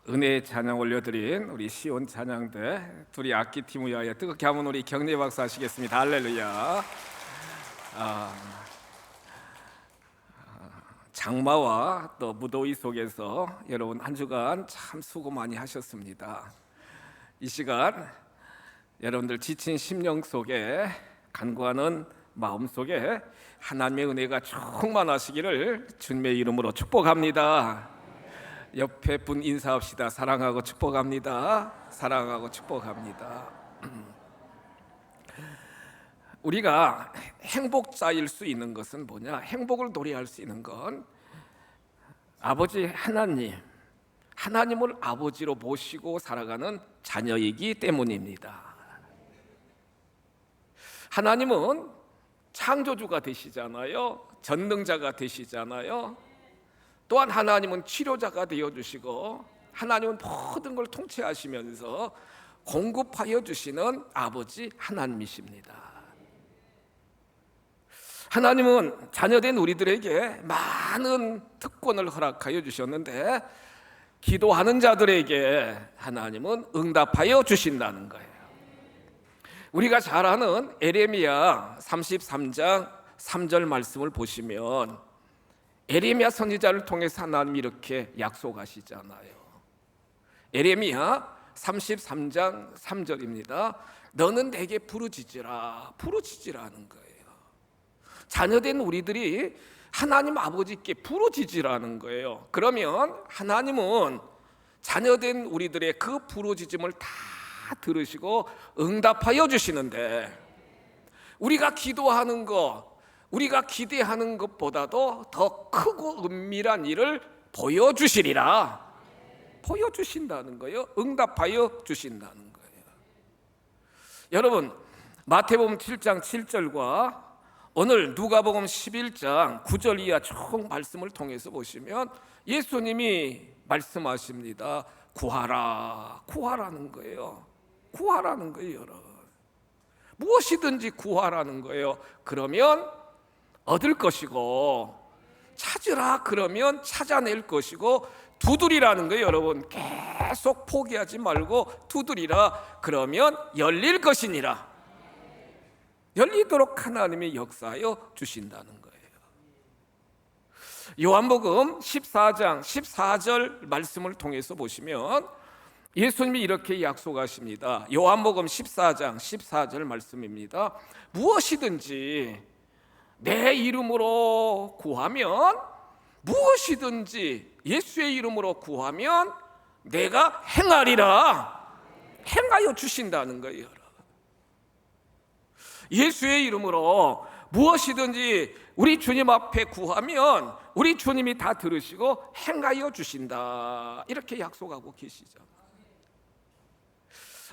은혜의 찬양 올려드린 우리 시온 찬양대 둘이 악기팀 위하여 뜨겁게 한번 우리 격려 박수 하시겠습니다. 할렐루야. 장마와 또 무더위 속에서 여러분 한 주간 참 수고 많이 하셨습니다. 이 시간 여러분들 지친 심령 속에 간구하는 마음 속에 하나님의 은혜가 충만하시기를 주님의 이름으로 축복합니다. 옆에 분 인사합시다. 사랑하고 축복합니다. 사랑하고 축복합니다. 우리가 행복자일 수 있는 것은 뭐냐? 행복을 노래할 수 있는 건 아버지 하나님을 아버지로 모시고 살아가는 자녀이기 때문입니다. 하나님은 창조주가 되시잖아요. 전능자가 되시잖아요. 또한 하나님은 치료자가 되어주시고 하나님은 모든 걸 통치하시면서 공급하여 주시는 아버지 하나님이십니다. 하나님은 자녀된 우리들에게 많은 특권을 허락하여 주셨는데 기도하는 자들에게 하나님은 응답하여 주신다는 거예요. 우리가 잘 아는 에레미야 33장 3절 말씀을 보시면 에레미야 선지자를 통해서 하나님이 이렇게 약속하시잖아요. 에레미야 33장 3절입니다. 너는 내게 부르짖으라는 거예요. 자녀된 우리들이 하나님 아버지께 부르짖으라는 거예요. 그러면 하나님은 자녀된 우리들의 그 부르짖음을 다 들으시고 응답하여 주시는데 우리가 기도하는 것, 우리가 기대하는 것보다도 더 크고 은밀한 일을 보여주시리라. 보여주신다는 거예요. 응답하여 주신다는 거예요. 여러분, 마태복음 7장 7절과 오늘 누가복음 11장 9절 이하 총 말씀을 통해서 보시면 예수님이 말씀하십니다. 구하라는 거예요. 구하라는 거예요, 여러분. 무엇이든지 구하라는 거예요. 그러면 얻을 것이고, 찾으라 그러면 찾아낼 것이고, 두드리라는 거예요. 여러분, 계속 포기하지 말고 두드리라 그러면 열릴 것이니라. 열리도록 하나님이 역사하여 주신다는 거예요. 요한복음 14장 14절 말씀을 통해서 보시면 예수님이 이렇게 약속하십니다. 요한복음 14장 14절 말씀입니다. 무엇이든지 내 이름으로 구하면, 무엇이든지 예수의 이름으로 구하면 내가 행하리라. 행하여 주신다는 거예요. 예수의 이름으로 무엇이든지 우리 주님 앞에 구하면 우리 주님이 다 들으시고 행하여 주신다. 이렇게 약속하고 계시죠.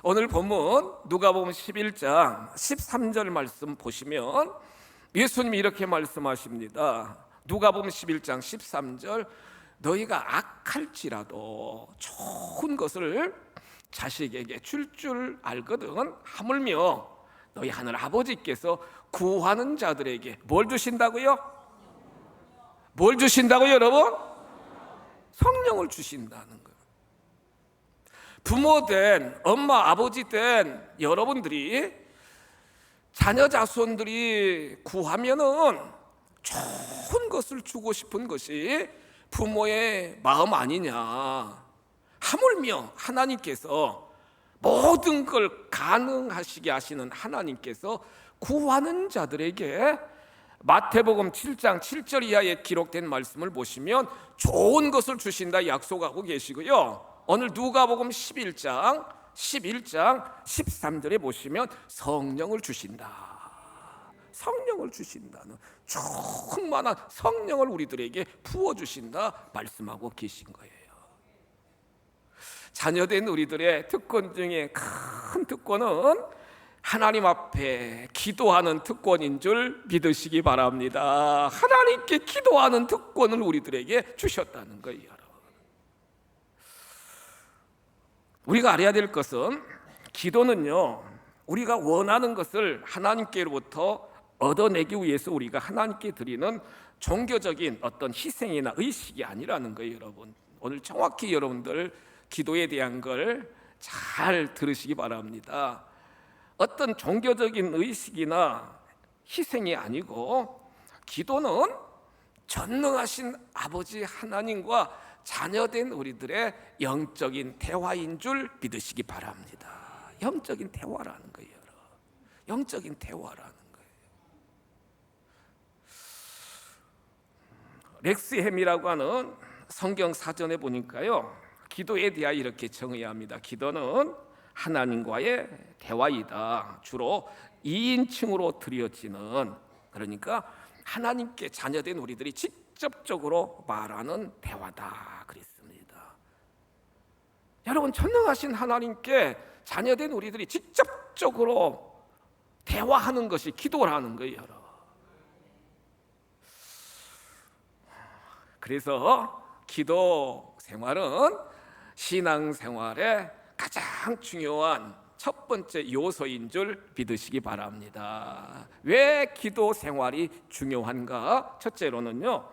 오늘 본문 누가복음 11장 13절 말씀 보시면 예수님이 이렇게 말씀하십니다. 누가복음 11장 13절 너희가 악할지라도 좋은 것을 자식에게 줄 알거든 하물며 너희 하늘 아버지께서 구하는 자들에게 뭘 주신다고요? 뭘 주신다고요, 여러분? 성령을 주신다는 거예요. 부모된 엄마 아버지된 여러분들이 자녀 자손들이 구하면은 좋은 것을 주고 싶은 것이 부모의 마음 아니냐. 하물며 하나님께서 모든 걸 가능하시게 하시는 하나님께서 구하는 자들에게 마태복음 7장 7절 이하에 기록된 말씀을 보시면 좋은 것을 주신다 약속하고 계시고요. 오늘 누가복음 11장 13절에 보시면 성령을 주신다. 성령을 주신다는 충만한 성령을 우리들에게 부어주신다 말씀하고 계신 거예요. 자녀된 우리들의 특권 중에 큰 특권은 하나님 앞에 기도하는 특권인 줄 믿으시기 바랍니다. 하나님께 기도하는 특권을 우리들에게 주셨다는 거예요. 우리가 알아야 될 것은 기도는요, 우리가 원하는 것을 하나님께로부터 얻어내기 위해서 우리가 하나님께 드리는 종교적인 어떤 희생이나 의식이 아니라는 거예요. 여러분, 오늘 정확히 여러분들 기도에 대한 걸 잘 들으시기 바랍니다. 어떤 종교적인 의식이나 희생이 아니고 기도는 전능하신 아버지 하나님과 자녀된 우리들의 영적인 대화인 줄 믿으시기 바랍니다. 영적인 대화라는 거예요. 영적인 대화라는 거예요. 렉스 햄이라고 하는 성경 사전에 보니까요, 기도에 대하여 이렇게 정의합니다. 기도는 하나님과의 대화이다. 주로 2인칭으로 드려지는, 그러니까 하나님께 자녀된 우리들이 직접적으로 말하는 대화다 그랬습니다. 여러분, 전능하신 하나님께 자녀된 우리들이 직접적으로 대화하는 것이 기도라는 거예요. 그래서 기도 생활은 신앙생활의 가장 중요한 첫 번째 요소인 줄 믿으시기 바랍니다. 왜 기도 생활이 중요한가? 첫째로는요,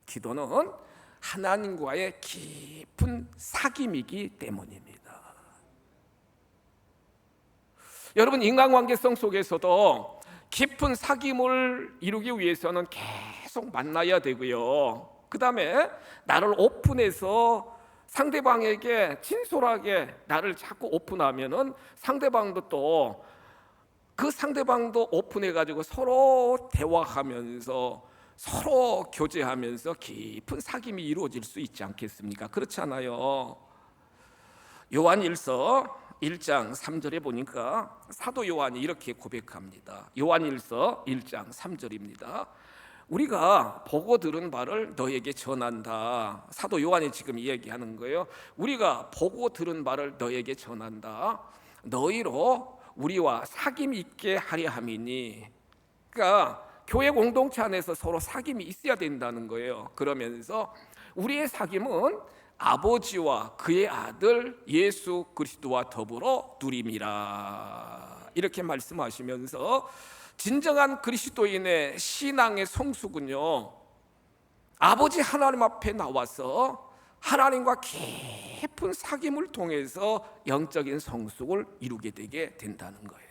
기도는 하나님과의 깊은 사귐이기 때문입니다. 여러분, 인간관계성 속에서도 깊은 사귐을 이루기 위해서는 계속 만나야 되고요, 그 다음에 나를 오픈해서 상대방에게 진솔하게 나를 자꾸 오픈하면은 상대방도 또 그 상대방도 오픈해가지고 서로 대화하면서 서로 교제하면서 깊은 사귐이 이루어질 수 있지 않겠습니까? 그렇잖아요. 요한일서 1장 3절에 보니까 사도 요한이 이렇게 고백합니다. 요한일서 1장 3절입니다. 우리가 보고 들은 바를 너에게 전한다. 사도 요한이 지금 이야기하는 거예요. 우리가 보고 들은 바를 너에게 전한다. 너희로 우리와 사귐 있게 하려 함이니. 그러니까 교회 공동체 안에서 서로 사귐이 있어야 된다는 거예요. 그러면서 우리의 사귐은 아버지와 그의 아들 예수 그리스도와 더불어 누림이라. 이렇게 말씀하시면서 진정한 그리스도인의 신앙의 성숙은요, 아버지 하나님 앞에 나와서 하나님과 깊은 사귐을 통해서 영적인 성숙을 이루게 되게 된다는 거예요.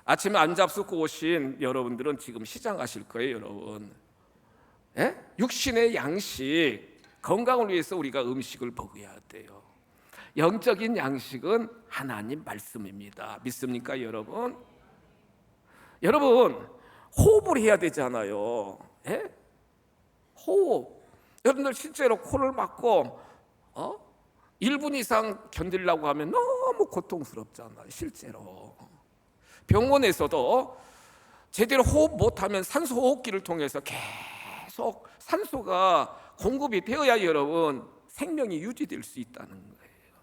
아침에 안 잡수고 오신 여러분들은 지금 시장하실 거예요, 여러분. 육신의 양식, 건강을 위해서 우리가 음식을 먹어야 돼요. 영적인 양식은 하나님 말씀입니다. 믿습니까, 여러분? 여러분, 호흡을 해야 되잖아요. 호흡. 여러분들 실제로 코를 막고 1분 이상 견디려고 하면 너무 고통스럽잖아요. 실제로 병원에서도 제대로 호흡 못하면 산소 호흡기를 통해서 계속 산소가 공급이 되어야 여러분 생명이 유지될 수 있다는 거예요.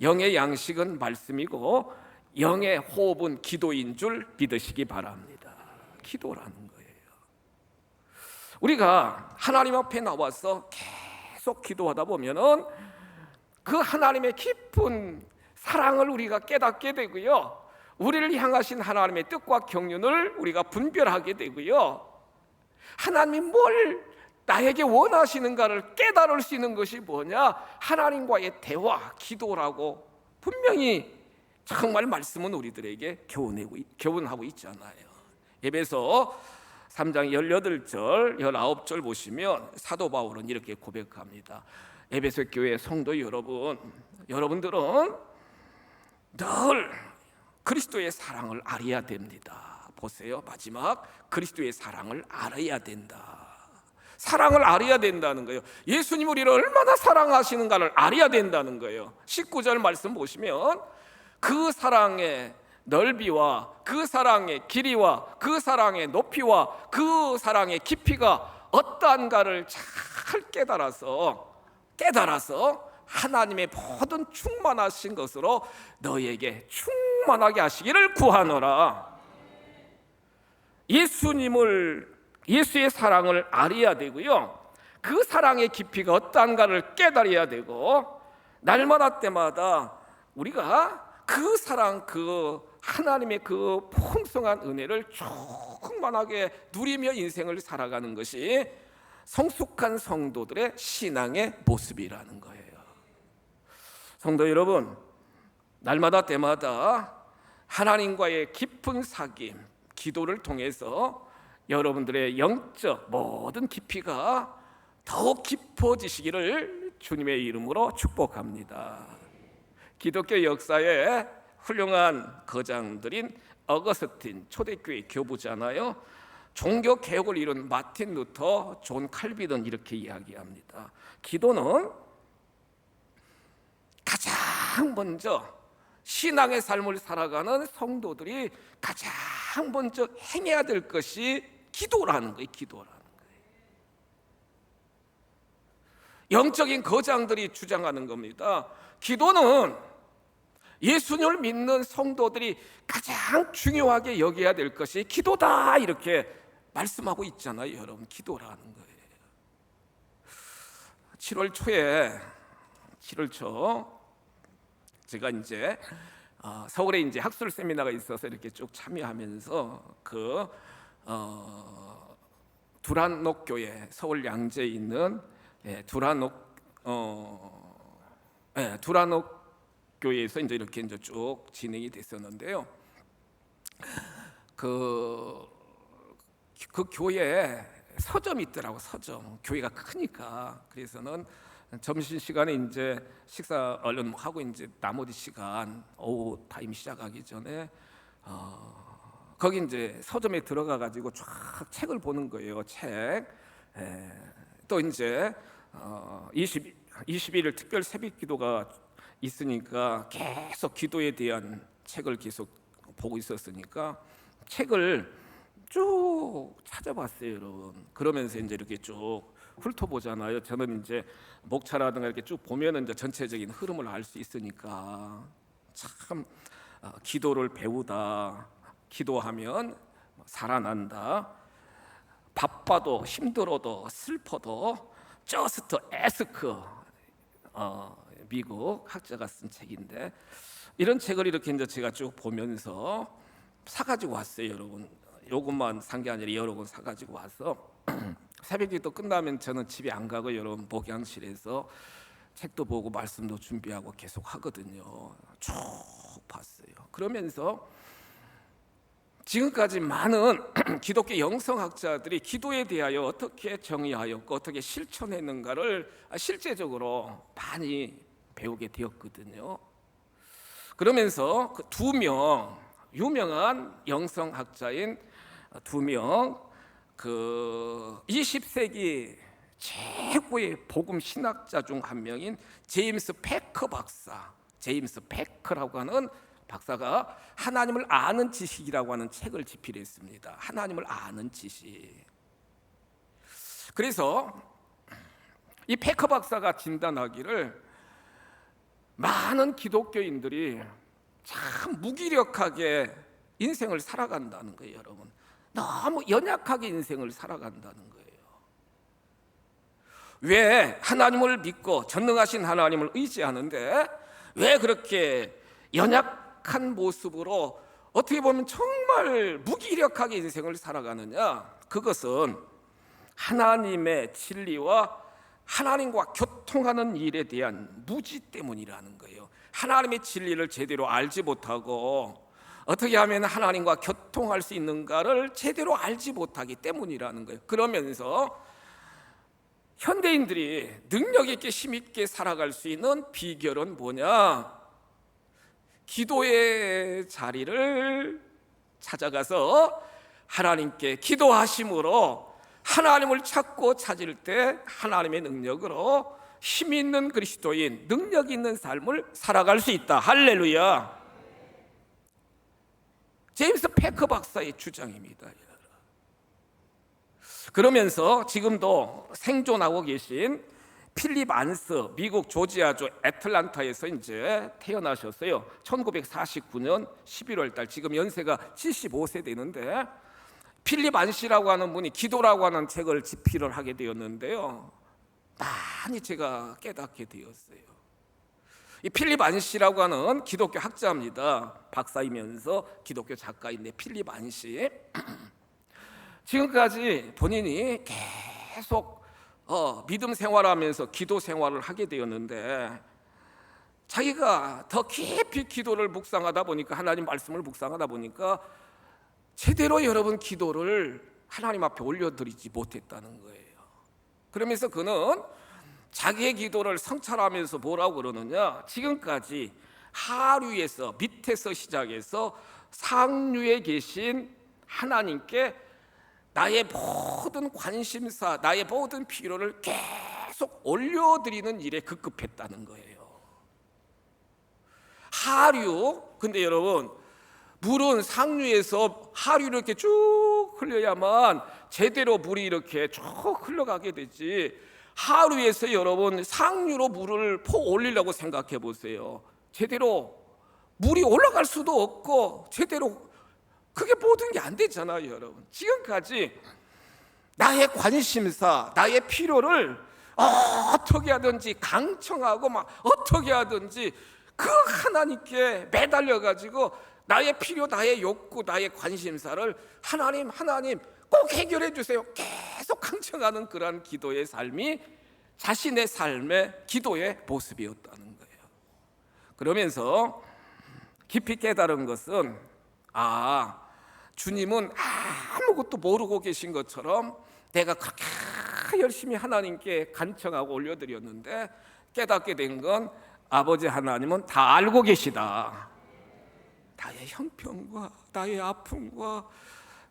영의 양식은 말씀이고 영의 호흡은 기도인 줄 믿으시기 바랍니다. 기도라는 거예요. 우리가 하나님 앞에 나와서 계속 기도하다 보면은 그 하나님의 깊은 사랑을 우리가 깨닫게 되고요, 우리를 향하신 하나님의 뜻과 경륜을 우리가 분별하게 되고요, 하나님이 뭘 나에게 원하시는가를 깨달을 수 있는 것이 뭐냐? 하나님과의 대화, 기도라고 분명히 정말 말씀은 우리들에게 교훈하고 있잖아요. 에베소 3장 18절, 19절 보시면 사도 바울은 이렇게 고백합니다. 에베소 교회 성도 여러분, 여러분들은 늘 그리스도의 사랑을 알아야 됩니다. 보세요, 마지막 그리스도의 사랑을 알아야 된다. 사랑을 알아야 된다는 거예요. 예수님 우리를 얼마나 사랑하시는가를 알아야 된다는 거예요. 19절 말씀 보시면 그 사랑의 넓이와 그 사랑의 길이와 그 사랑의 높이와 그 사랑의 깊이가 어떠한가를 잘 깨달아서 하나님의 모든 충만하신 것으로 너에게 충만하게 하시기를 구하노라. 예수의 사랑을 알아야 되고요, 그 사랑의 깊이가 어떠한가를 깨달아야 되고, 날마다 때마다 우리가 그 사랑, 그 하나님의 그 풍성한 은혜를 충만하게 누리며 인생을 살아가는 것이 성숙한 성도들의 신앙의 모습이라는 거예요. 성도 여러분, 날마다 때마다 하나님과의 깊은 사귐, 기도를 통해서 여러분들의 영적 모든 깊이가 더욱 깊어지시기를 주님의 이름으로 축복합니다. 기독교 역사의 훌륭한 거장들인 어거스틴 초대교회 교부잖아요. 종교 개혁을 이룬 마틴 루터, 존 칼빈은 이렇게 이야기합니다. 기도는 가장 먼저 신앙의 삶을 살아가는 성도들이 가장 먼저 행해야 될 것이 기도라는 거예요. 기도라는 거예요. 영적인 거장들이 주장하는 겁니다. 기도는 예수님을 믿는 성도들이 가장 중요하게 여겨야 될 것이 기도다, 이렇게 말씀하고 있잖아요. 여러분, 기도라는 거예요. 7월 초 제가 이제 서울에 이제 학술 세미나가 있어서 이렇게 쭉 참여하면서 두란녹 교회, 서울 양재에 있는 두란녹 교회에서 이제 이렇게 이제 쭉 진행이 됐었는데요. 그 교회에 서점이 있더라고. 서점. 교회가 크니까. 그래서는 점심 시간에 이제 식사 얼른 하고 이제 나머지 시간 오후 타임 시작하기 전에 거기 이제 서점에 들어가 가지고 쫙 책을 보는 거예요. 책. 또 이제 21일 특별 새벽 기도가 있으니까 계속 기도에 대한 책을 계속 보고 있었으니까 책을 쭉 찾아봤어요, 여러분. 그러면서 이제 이렇게 쭉 훑어보잖아요. 저는 이제 목차라든가 이렇게 쭉 보면은 이제 전체적인 흐름을 알 수 있으니까 참 기도를 배우다, 기도하면 살아난다, 바빠도 힘들어도 슬퍼도 저스트 에스크, 미국 학자가 쓴 책인데, 이런 책을 이렇게 이제 제가 쭉 보면서 사가지고 왔어요, 여러분. 요것만 산 게 아니라 여러 권 사가지고 와서 새벽기도 끝나면 저는 집에 안 가고 여러분 목양실에서 책도 보고 말씀도 준비하고 계속 하거든요. 쭉 봤어요. 그러면서 지금까지 많은 기독교 영성학자들이 기도에 대하여 어떻게 정의하였고 어떻게 실천했는가를 실제적으로 많이 배우게 되었거든요. 그러면서 그 두 명 유명한 영성학자인 두 명, 그 20세기 최고의 복음 신학자 중 한 명인 제임스 패커 박사, 제임스 패커라고 하는 박사가 하나님을 아는 지식이라고 하는 책을 집필했습니다. 하나님을 아는 지식. 그래서 이 패커 박사가 진단하기를 많은 기독교인들이 참 무기력하게 인생을 살아간다는 거예요, 여러분. 너무 연약하게 인생을 살아간다는 거예요. 왜 하나님을 믿고 전능하신 하나님을 의지하는데 왜 그렇게 연약한 모습으로 어떻게 보면 정말 무기력하게 인생을 살아가느냐? 그것은 하나님의 진리와 하나님과 교통하는 일에 대한 무지 때문이라는 거예요. 하나님의 진리를 제대로 알지 못하고 어떻게 하면 하나님과 교통할 수 있는가를 제대로 알지 못하기 때문이라는 거예요. 그러면서 현대인들이 능력 있게 힘 있게 살아갈 수 있는 비결은 뭐냐? 기도의 자리를 찾아가서 하나님께 기도하심으로 하나님을 찾고 찾을 때 하나님의 능력으로 힘 있는 그리스도인, 능력 있는 삶을 살아갈 수 있다. 할렐루야. 제임스 패커 박사의 주장입니다. 그러면서 지금도 생존하고 계신 필립 안스, 미국 조지아주 애틀란타에서 이제 태어나셨어요. 1949년 11월 달, 지금 연세가 75세 되는데, 필립 안시라고 하는 분이 기도라고 하는 책을 집필을 하게 되었는데요, 많이 제가 깨닫게 되었어요. 이 필립 안시라고 하는 기독교 학자입니다. 박사이면서 기독교 작가인데, 필립 안시 지금까지 본인이 계속 믿음 생활하면서 기도 생활을 하게 되었는데, 자기가 더 깊이 기도를 묵상하다 보니까, 하나님 말씀을 묵상하다 보니까 제대로 여러분 기도를 하나님 앞에 올려드리지 못했다는 거예요. 그러면서 그는 자기의 기도를 성찰하면서 뭐라고 그러느냐, 지금까지 하류에서, 밑에서 시작해서 상류에 계신 하나님께 나의 모든 관심사, 나의 모든 필요를 계속 올려드리는 일에 급급했다는 거예요. 하류, 근데 여러분, 물은 상류에서 하류로 이렇게 쭉 흘려야만 제대로 물이 이렇게 쭉 흘러가게 되지, 하류에서 여러분 상류로 물을 퍼 올리려고 생각해 보세요. 제대로 물이 올라갈 수도 없고 제대로 그게 모든 게 안 되잖아요. 여러분, 지금까지 나의 관심사, 나의 필요를 어떻게 하든지 강청하고 막 어떻게 하든지 그 하나님께 매달려 가지고 나의 필요, 나의 욕구, 나의 관심사를 하나님 꼭 해결해 주세요, 계속 강청하는 그러한 기도의 삶이 자신의 삶의 기도의 모습이었다는 거예요. 그러면서 깊이 깨달은 것은, 주님은 아무것도 모르고 계신 것처럼 내가 그렇게 열심히 하나님께 간청하고 올려드렸는데, 깨닫게 된 건 아버지 하나님은 다 알고 계시다. 나의 형편과 나의 아픔과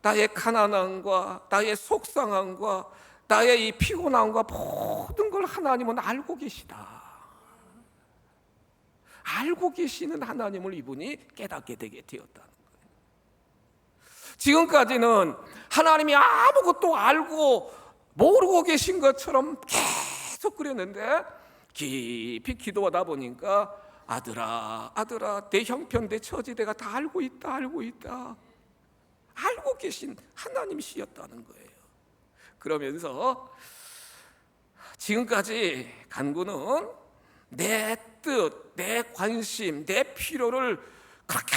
나의 가난함과 나의 속상함과 나의 이 피곤함과 모든 걸 하나님은 알고 계시다. 알고 계시는 하나님을 이분이 깨닫게 되게 되었다는 거예요. 지금까지는 하나님이 아무것도 알고 모르고 계신 것처럼 계속 그랬는데, 깊이 기도하다 보니까 아들아 내 형편, 내 처지 내가 다 알고 있다, 알고 계신 하나님이시였다는 거예요. 그러면서 지금까지 간구는 내 뜻, 내 관심, 내 필요를 그렇게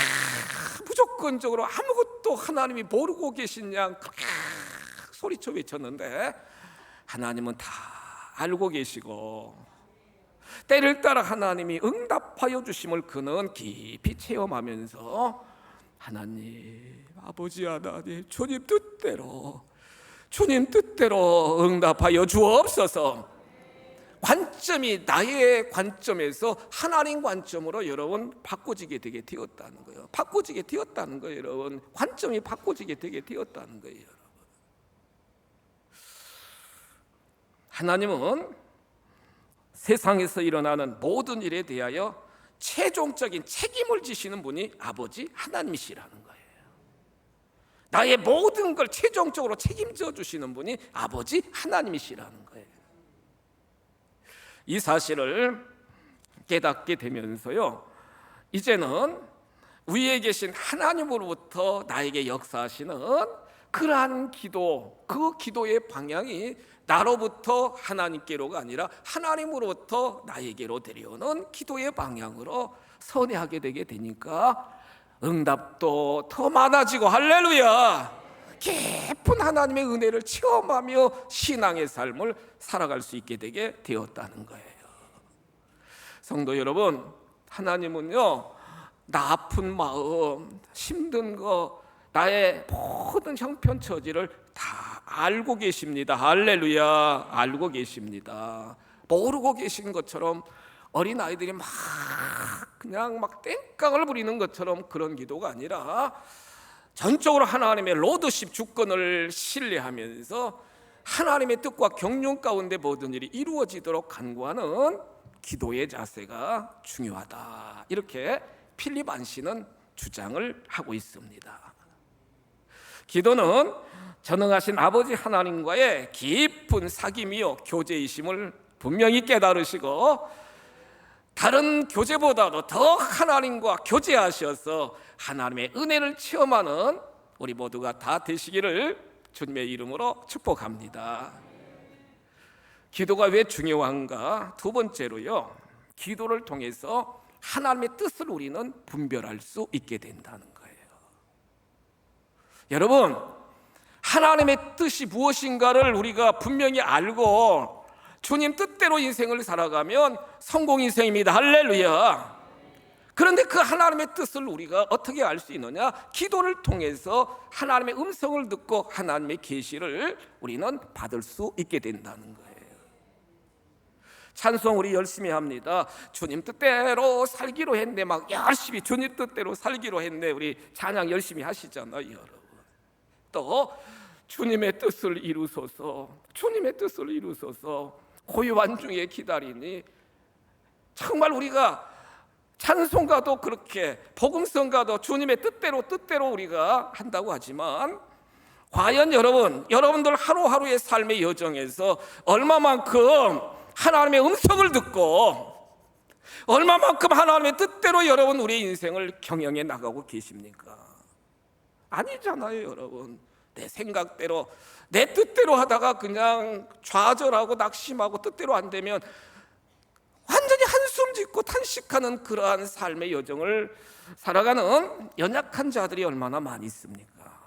무조건적으로 아무것도 하나님이 모르고 계신 양 그렇게 소리쳐 외쳤는데, 하나님은 다 알고 계시고 때를 따라 하나님이 응답하여 주심을 그는 깊이 체험하면서, 하나님, 아버지 하나님, 주님 뜻대로 응답하여 주옵소서. 관점이 나의 관점에서 하나님 관점으로 여러분 바꿔지게 되게 되었다는 거예요. 바꿔지게 되었다는 거예요. 여러분, 관점이 바꿔지게 되게 되었다는 거예요. 여러분, 하나님은 세상에서 일어나는 모든 일에 대하여 최종적인 책임을 지시는 분이 아버지 하나님이시라는 거예요. 나의 모든 걸 최종적으로 책임져 주시는 분이 아버지 하나님이시라는 거예요. 이 사실을 깨닫게 되면서요, 이제는 위에 계신 하나님으로부터 나에게 역사하시는 그러한 기도, 그 기도의 방향이 나로부터 하나님께로가 아니라 하나님으로부터 나에게로 데려오는 기도의 방향으로 선회하게 되게 되니까 응답도 더 많아지고, 할렐루야, 깊은 하나님의 은혜를 체험하며 신앙의 삶을 살아갈 수 있게 되게 되었다는 거예요. 성도 여러분, 하나님은요, 나 아픈 마음, 힘든 거, 나의 모든 형편 처지를 다 알고 계십니다. 할렐루야, 알고 계십니다. 모르고 계신 것처럼 어린 아이들이 그냥 땡깡을 부리는 것처럼 그런 기도가 아니라 전적으로 하나님의 로드십 주권을 신뢰하면서 하나님의 뜻과 경륜 가운데 모든 일이 이루어지도록 간구하는 기도의 자세가 중요하다. 이렇게 필립 안시는 주장을 하고 있습니다. 기도는 전능하신 아버지 하나님과의 깊은 사귐이요 교제이심을 분명히 깨달으시고, 다른 교제보다도 더 하나님과 교제하셔서 하나님의 은혜를 체험하는 우리 모두가 다 되시기를 주님의 이름으로 축복합니다. 기도가 왜 중요한가? 두 번째로요, 기도를 통해서 하나님의 뜻을 우리는 분별할 수 있게 된다는 거예요. 여러분, 하나님의 뜻이 무엇인가를 우리가 분명히 알고 주님 뜻대로 인생을 살아가면 성공 인생입니다. 할렐루야. 그런데 그 하나님의 뜻을 우리가 어떻게 알 수 있느냐? 기도를 통해서 하나님의 음성을 듣고 하나님의 계시를 우리는 받을 수 있게 된다는 거예요. 찬송 우리 열심히 합니다. 주님 뜻대로 살기로 했네. 막 열심히 주님 뜻대로 살기로 했네. 우리 찬양 열심히 하시잖아요, 여러분. 또 주님의 뜻을 이루소서, 주님의 뜻을 이루소서, 고요한 중에 기다리니. 정말 우리가 찬송가도 그렇게 복음성가도 주님의 뜻대로 우리가 한다고 하지만, 과연 여러분들 하루하루의 삶의 여정에서 얼마만큼 하나님의 음성을 듣고 얼마만큼 하나님의 뜻대로 여러분 우리의 인생을 경영해 나가고 계십니까? 아니잖아요, 여러분. 내 생각대로 내 뜻대로 하다가 그냥 좌절하고 낙심하고 뜻대로 안 되면 완전히 한숨 짓고 탄식하는 그러한 삶의 여정을 살아가는 연약한 자들이 얼마나 많이 있습니까?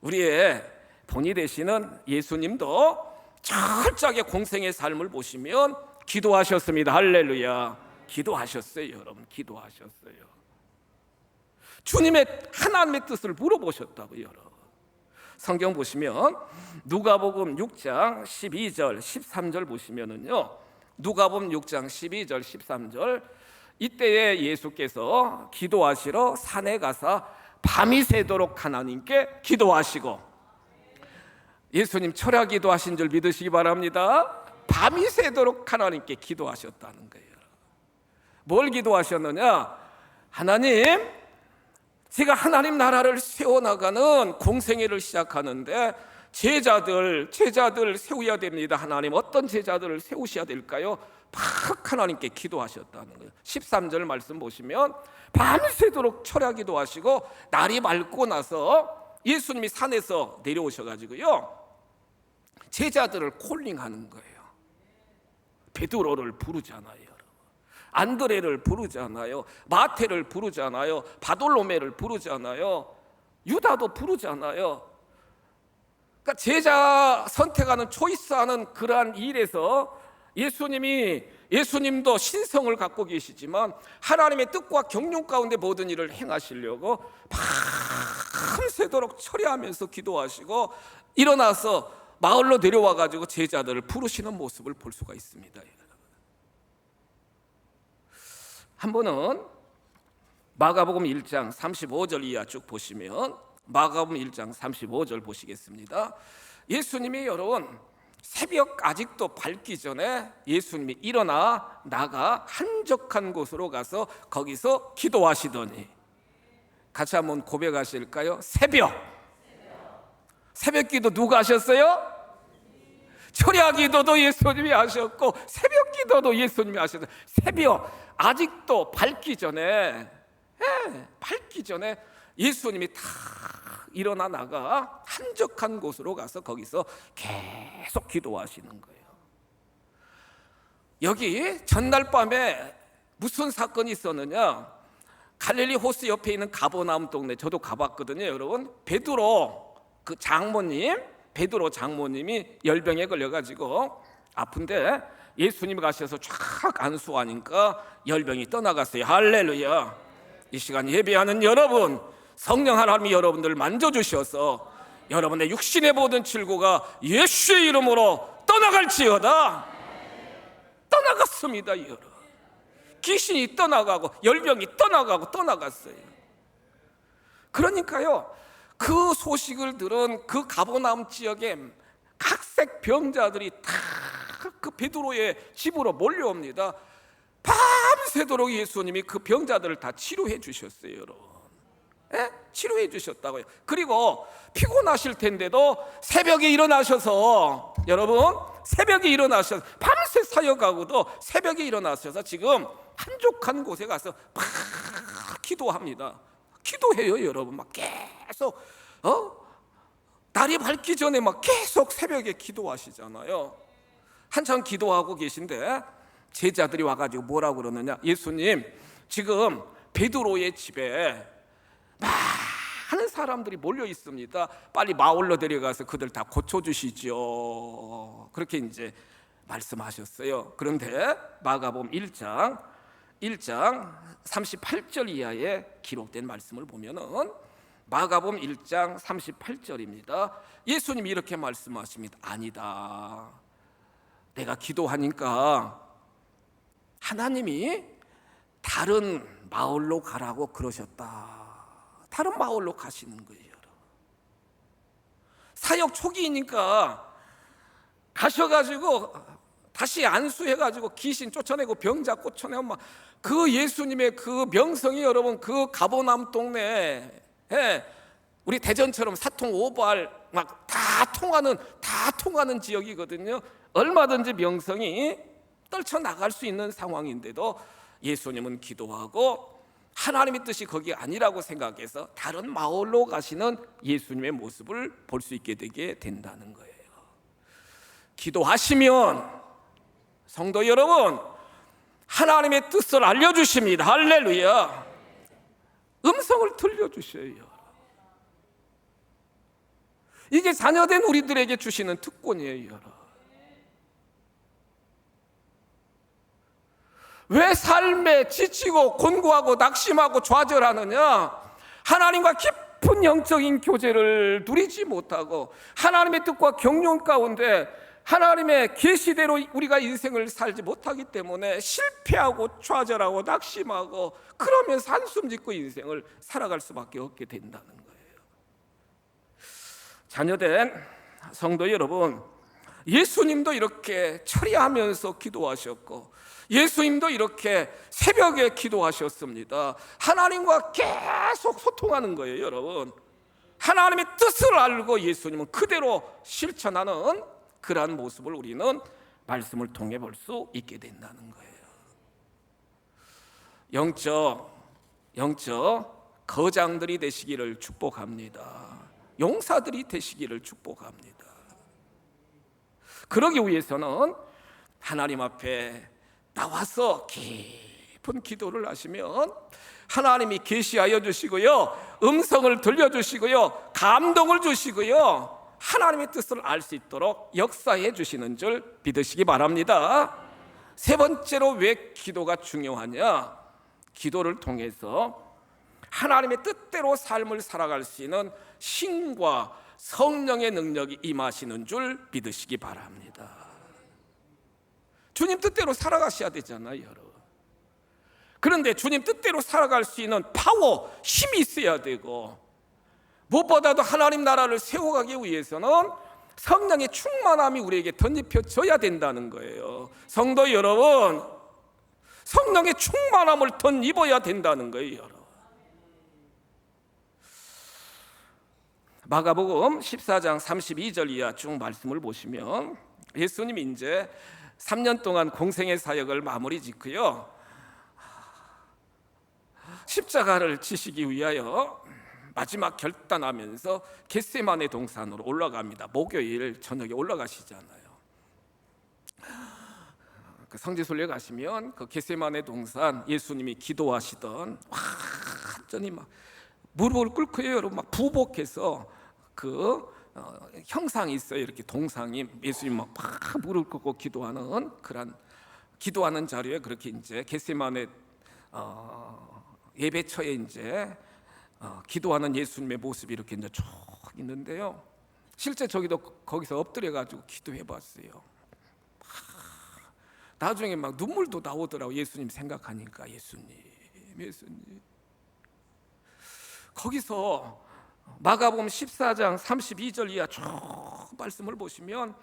우리의 본이 되시는 예수님도 철저하게 공생의 삶을 보시면 기도하셨습니다. 할렐루야. 기도하셨어요, 여러분. 기도하셨어요. 주님의 하나님의 뜻을 물어보셨다고요, 여러분. 성경 보시면 누가복음 6장 12절 13절 보시면은요, 누가복음 6장 12절 13절, 이때에 예수께서 기도하시러 산에 가사 밤이 새도록 하나님께 기도하시고, 예수님 철야 기도하신 줄 믿으시기 바랍니다. 밤이 새도록 하나님께 기도하셨다는 거예요. 뭘 기도하셨느냐? 하나님, 제가 하나님 나라를 세워나가는 공생애를 시작하는데 제자들 세워야 됩니다. 하나님, 어떤 제자들을 세우셔야 될까요? 막 하나님께 기도하셨다는 거예요. 13절 말씀 보시면 밤새도록 철야 기도하시고, 날이 맑고 나서 예수님이 산에서 내려오셔가지고요, 제자들을 콜링하는 거예요. 베드로를 부르잖아요, 안드레를 부르잖아요, 마태를 부르잖아요, 바돌로메를 부르잖아요, 유다도 부르잖아요. 그러니까 제자 선택하는, 초이스하는 그러한 일에서 예수님도 신성을 갖고 계시지만 하나님의 뜻과 경륜 가운데 모든 일을 행하시려고 밤새도록 철야하면서 기도하시고 일어나서 마을로 내려와 가지고 제자들을 부르시는 모습을 볼 수가 있습니다. 한 번은 마가복음 1장 35절 이하 쭉 보시면, 마가복음 1장 35절 보시겠습니다. 예수님이 여러분 새벽 아직도 밝기 전에 예수님이 일어나 나가 한적한 곳으로 가서 거기서 기도하시더니, 같이 한번 고백하실까요? 새벽 기도 누가 하셨어요? 철야 기도도 예수님이 하셨고 새벽 기도도 예수님이 하셨어요. 새벽 아직도 밝기 전에 예수님이 다 일어나 나가 한적한 곳으로 가서 거기서 계속 기도하시는 거예요. 여기 전날 밤에 무슨 사건이 있었느냐? 갈릴리 호수 옆에 있는 가버나움 동네, 저도 가봤거든요, 여러분. 베드로 장모님이 열병에 걸려가지고 아픈데 예수님이 가셔서 쫙 안수하니까 열병이 떠나갔어요. 할렐루야. 이 시간 예배하는 여러분, 성령 하나님이 여러분들 만져주셔서 여러분의 육신의 모든 질고가 예수의 이름으로 떠나갈지어다. 떠나갔습니다, 여러분. 귀신이 떠나가고 열병이 떠나갔어요. 그러니까요, 그 소식을 들은 그 가버나움 지역에 각색 병자들이 다 그 베드로의 집으로 몰려옵니다. 밤새도록 예수님이 그 병자들을 다 치료해 주셨어요, 여러분. 치료해 주셨다고요. 그리고 피곤하실 텐데도 새벽에 일어나셔서, 여러분, 새벽에 일어나셔서 밤새 사역하고도 새벽에 일어나셔서 지금 한적한 곳에 가서 막 기도합니다. 기도해요, 여러분. 막 계속 날이 밝기 전에 막 계속 새벽에 기도하시잖아요. 한참 기도하고 계신데 제자들이 와가지고 뭐라고 그러느냐? 예수님, 지금 베드로의 집에 많은 사람들이 몰려 있습니다. 빨리 마을로 데려가서 그들 다 고쳐주시죠. 그렇게 이제 말씀하셨어요. 그런데 마가복음 1장 38절 이하에 기록된 말씀을 보면은 마가복음 1장 38절입니다. 예수님이 이렇게 말씀하십니다. 아니다. 내가 기도하니까 하나님이 다른 마을로 가라고 그러셨다. 다른 마을로 가시는 거예요. 사역 초기이니까 가셔가지고 다시 안수해가지고 귀신 쫓아내고 병자 쫓아내고 막 그 예수님의 그 명성이 여러분 그 가버나움 동네에 우리 대전처럼 사통 오발 막 다 통하는 지역이거든요. 얼마든지 명성이 떨쳐나갈 수 있는 상황인데도 예수님은 기도하고 하나님의 뜻이 거기 아니라고 생각해서 다른 마을로 가시는 예수님의 모습을 볼 수 있게 되게 된다는 거예요. 기도하시면 성도 여러분 하나님의 뜻을 알려주십니다. 할렐루야. 음성을 들려주셔요. 이게 자녀된 우리들에게 주시는 특권이에요. 왜 삶에 지치고 곤고하고 낙심하고 좌절하느냐? 하나님과 깊은 영적인 교제를 누리지 못하고 하나님의 뜻과 경륜 가운데 하나님의 계시대로 우리가 인생을 살지 못하기 때문에 실패하고 좌절하고 낙심하고 그러면서 한숨 짓고 인생을 살아갈 수밖에 없게 된다는 거예요. 자녀된 성도 여러분, 예수님도 이렇게 처리하면서 기도하셨고 예수님도 이렇게 새벽에 기도하셨습니다. 하나님과 계속 소통하는 거예요, 여러분. 하나님의 뜻을 알고 예수님은 그대로 실천하는 그러한 모습을 우리는 말씀을 통해 볼 수 있게 된다는 거예요. 영적 거장들이 되시기를 축복합니다. 용사들이 되시기를 축복합니다. 그러기 위해서는 하나님 앞에 나와서 깊은 기도를 하시면 하나님이 계시하여 주시고요, 음성을 들려주시고요, 감동을 주시고요, 하나님의 뜻을 알 수 있도록 역사해 주시는 줄 믿으시기 바랍니다. 세 번째로 왜 기도가 중요하냐? 기도를 통해서 하나님의 뜻대로 삶을 살아갈 수 있는 신과 성령의 능력이 임하시는 줄 믿으시기 바랍니다. 주님 뜻대로 살아가셔야 되잖아요, 여러분. 그런데 주님 뜻대로 살아갈 수 있는 파워, 힘이 있어야 되고 무엇보다도 하나님 나라를 세워가기 위해서는 성령의 충만함이 우리에게 덧입혀져야 된다는 거예요. 성도 여러분, 성령의 충만함을 덧입어야 된다는 거예요, 여러분. 마가복음 14장 32절 이하 쭉 말씀을 보시면 예수님이 이제 3년 동안 공생의 사역을 마무리 짓고요, 십자가를 지시기 위하여 마지막 결단하면서 겟세마네 동산으로 올라갑니다. 목요일 저녁에 올라가시잖아요. 그 성지순례 가시면 그 겟세마네 동산 예수님이 기도하시던 완전히 막 무릎을 꿇고요, 여러분, 막 부복해서 그 형상이 있어요. 이렇게 동상이 예수님 막 무릎 꿇고 기도하는 그런 기도하는 자리에 그렇게 이제 겟세마네 예배처에 이제 기도하는 예수님의 모습이 이렇게 이제 쭉 있는데요. 실제 저기도 거기서 엎드려 가지고 기도해 봤어요. 나중에 막 눈물도 나오더라고. 예수님 생각하니까. 예수님. 거기서 마가복음 14장 32절 이하 쭉 말씀을 보시면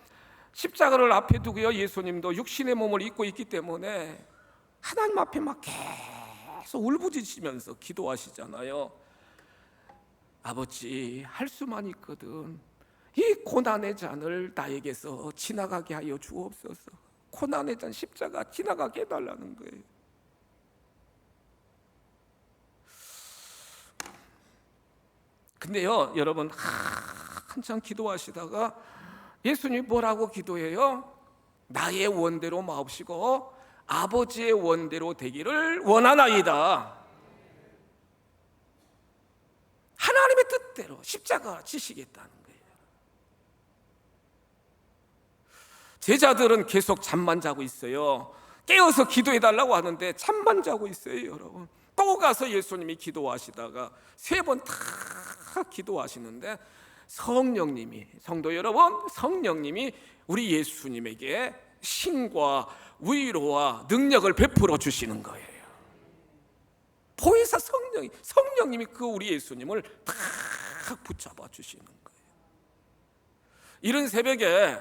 십자가를 앞에 두고요, 예수님도 육신의 몸을 입고 있기 때문에 하나님 앞에 막 계속 울부짖으면서 기도하시잖아요. 아버지, 할 수만 있거든. 이 고난의 잔을 나에게서 지나가게 하여 주옵소서. 고난의 잔, 십자가 지나가게 해달라는 거예요. 근데요, 여러분, 한참 기도하시다가 예수님이 뭐라고 기도해요? 나의 원대로 마옵시고 아버지의 원대로 되기를 원하나이다. 하나님의 뜻대로 십자가 지시겠다는 거예요. 제자들은 계속 잠만 자고 있어요. 깨어서 기도해달라고 하는데 잠만 자고 있어요. 여러분, 또 가서 예수님이 기도하시다가 3번 다 기도하시는데 성령님이, 성도 여러분, 성령님이 우리 예수님에게 신과 위로와 능력을 베풀어 주시는 거예요. 보혜사 성령님이 그 우리 예수님을 다 붙잡아 주시는 거예요. 이른 새벽에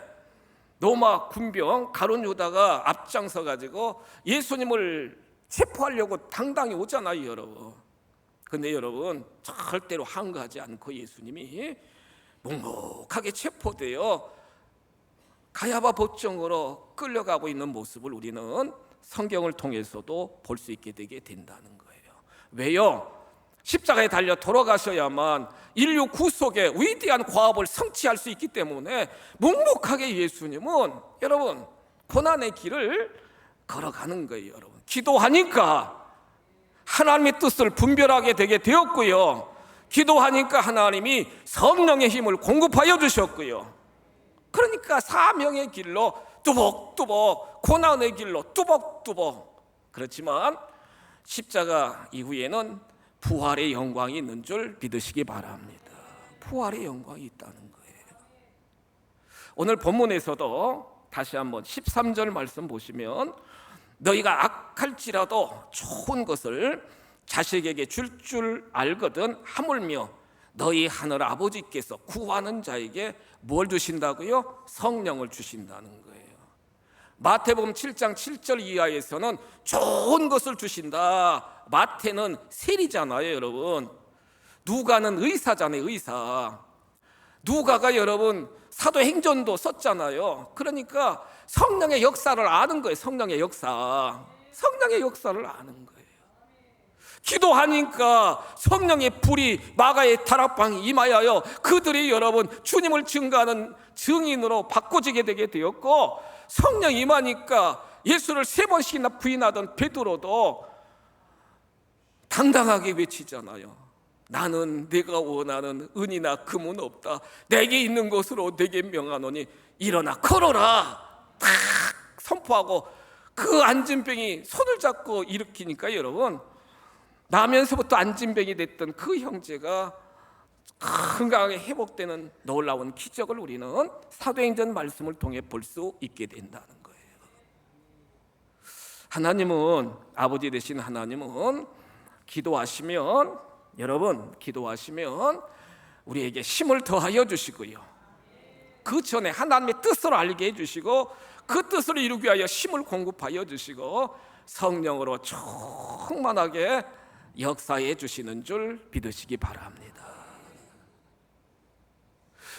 로마 군병 가룟 유다가 앞장서 가지고 예수님을 체포하려고 당당히 오잖아요, 여러분. 근데 여러분, 절대로 항거하지 않고 예수님이 묵묵하게 체포되어 가야바 법정으로 끌려가고 있는 모습을 우리는 성경을 통해서도 볼 수 있게 되게 된다는 거예요. 왜요? 십자가에 달려 돌아가셔야만 인류 구속의 위대한 과업을 성취할 수 있기 때문에 묵묵하게 예수님은 여러분 고난의 길을 걸어가는 거예요. 여러분, 기도하니까 하나님의 뜻을 분별하게 되게 되었고요, 기도하니까 하나님이 성령의 힘을 공급하여 주셨고요, 그러니까 사명의 길로 뚜벅뚜벅, 고난의 길로 뚜벅뚜벅. 그렇지만 십자가 이후에는 부활의 영광이 있는 줄 믿으시기 바랍니다. 부활의 영광이 있다는 거예요. 오늘 본문에서도 다시 한번 13절 말씀 보시면, 너희가 악할지라도 좋은 것을 자식에게 줄 알거든 하물며 너희 하늘 아버지께서 구하는 자에게 뭘 주신다고요? 성령을 주신다는 거예요. 마태복음 7장 7절 이하에서는 좋은 것을 주신다. 마태는 세리잖아요, 여러분. 누가는 의사잖아요, 의사. 누가가 여러분 사도행전도 썼잖아요. 그러니까 성령의 역사를 아는 거예요. 성령의 역사를 아는 거예요. 기도하니까 성령의 불이 마가의 다락방에 임하여 그들이 여러분 주님을 증거하는 증인으로 바꿔지게 되게 되었고, 성령 임하니까 예수를 3번씩이나 부인하던 베드로도 당당하게 외치잖아요. 나는 내가 원하는 은이나 금은 없다. 내게 있는 것으로 내게 명하노니 일어나 걸어라. 딱 선포하고 그 안진병이 손을 잡고 일으키니까 여러분, 나면서부터 안진병이 됐던 그 형제가 건강하게 회복되는 놀라운 기적을 우리는 사도행전 말씀을 통해 볼 수 있게 된다는 거예요. 하나님은, 아버지 되신 하나님은 기도하시면, 여러분 기도하시면 우리에게 힘을 더하여 주시고요, 그 전에 하나님의 뜻을 알게 해주시고 그 뜻을 이루기 위하여 힘을 공급하여 주시고 성령으로 충만하게 역사해 주시는 줄 믿으시기 바랍니다.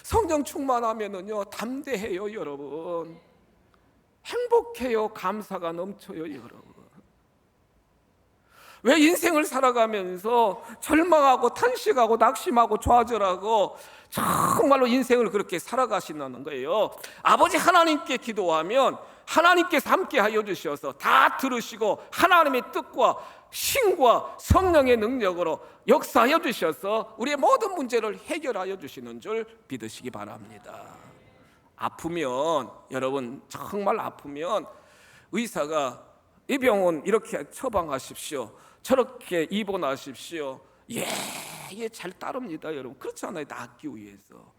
성령 충만하면은요 담대해요, 여러분. 행복해요. 감사가 넘쳐요, 여러분. 왜 인생을 살아가면서 절망하고 탄식하고 낙심하고 좌절하고 정말로 인생을 그렇게 살아가시는 거예요? 아버지 하나님께 기도하면 하나님께서 함께 하여 주셔서 다 들으시고 하나님의 뜻과 신과 성령의 능력으로 역사하여 주셔서 우리의 모든 문제를 해결하여 주시는 줄 믿으시기 바랍니다. 아프면, 여러분 정말 아프면 의사가 이 병은 이렇게 처방하십시오, 저렇게 입원하십시오, 예, 잘 따릅니다, 여러분. 그렇잖아요, 낫기 위해서.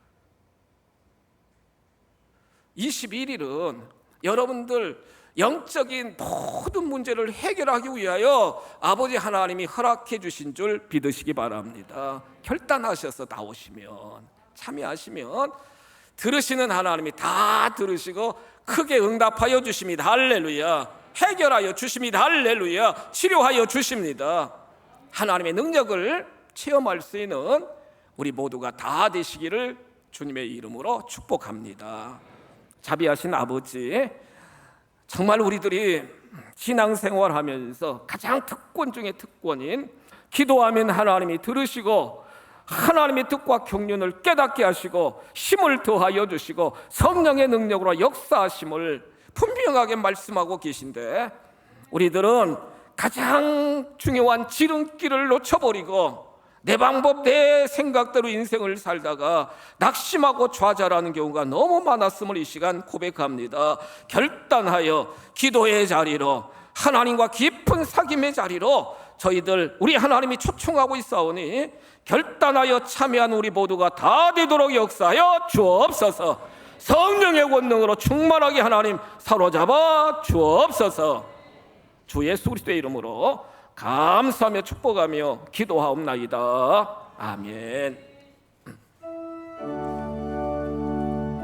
21일은 여러분들 영적인 모든 문제를 해결하기 위하여 아버지 하나님이 허락해 주신 줄 믿으시기 바랍니다. 결단하셔서 나오시면, 참여하시면 들으시는 하나님이 다 들으시고 크게 응답하여 주십니다. 할렐루야. 해결하여 주십니다. 할렐루야. 치료하여 주십니다. 하나님의 능력을 체험할 수 있는 우리 모두가 다 되시기를 주님의 이름으로 축복합니다. 자비하신 아버지, 정말 우리들이 신앙생활하면서 가장 특권 중에 특권인 기도하면 하나님이 들으시고 하나님의 뜻과 경륜을 깨닫게 하시고 힘을 더하여 주시고 성령의 능력으로 역사하심을 분명하게 말씀하고 계신데, 우리들은 가장 중요한 지름길을 놓쳐버리고 내 방법, 내 생각대로 인생을 살다가 낙심하고 좌절하는 경우가 너무 많았음을 이 시간 고백합니다. 결단하여 기도의 자리로, 하나님과 깊은 사귐의 자리로 저희들 우리 하나님이 초청하고 있사오니 결단하여 참여한 우리 모두가 다 되도록 역사하여 주옵소서. 성령의 권능으로 충만하게 하나님 사로잡아 주옵소서. 주 예수 그리스도의 이름으로 감사하며 축복하며 기도하옵나이다. 아멘.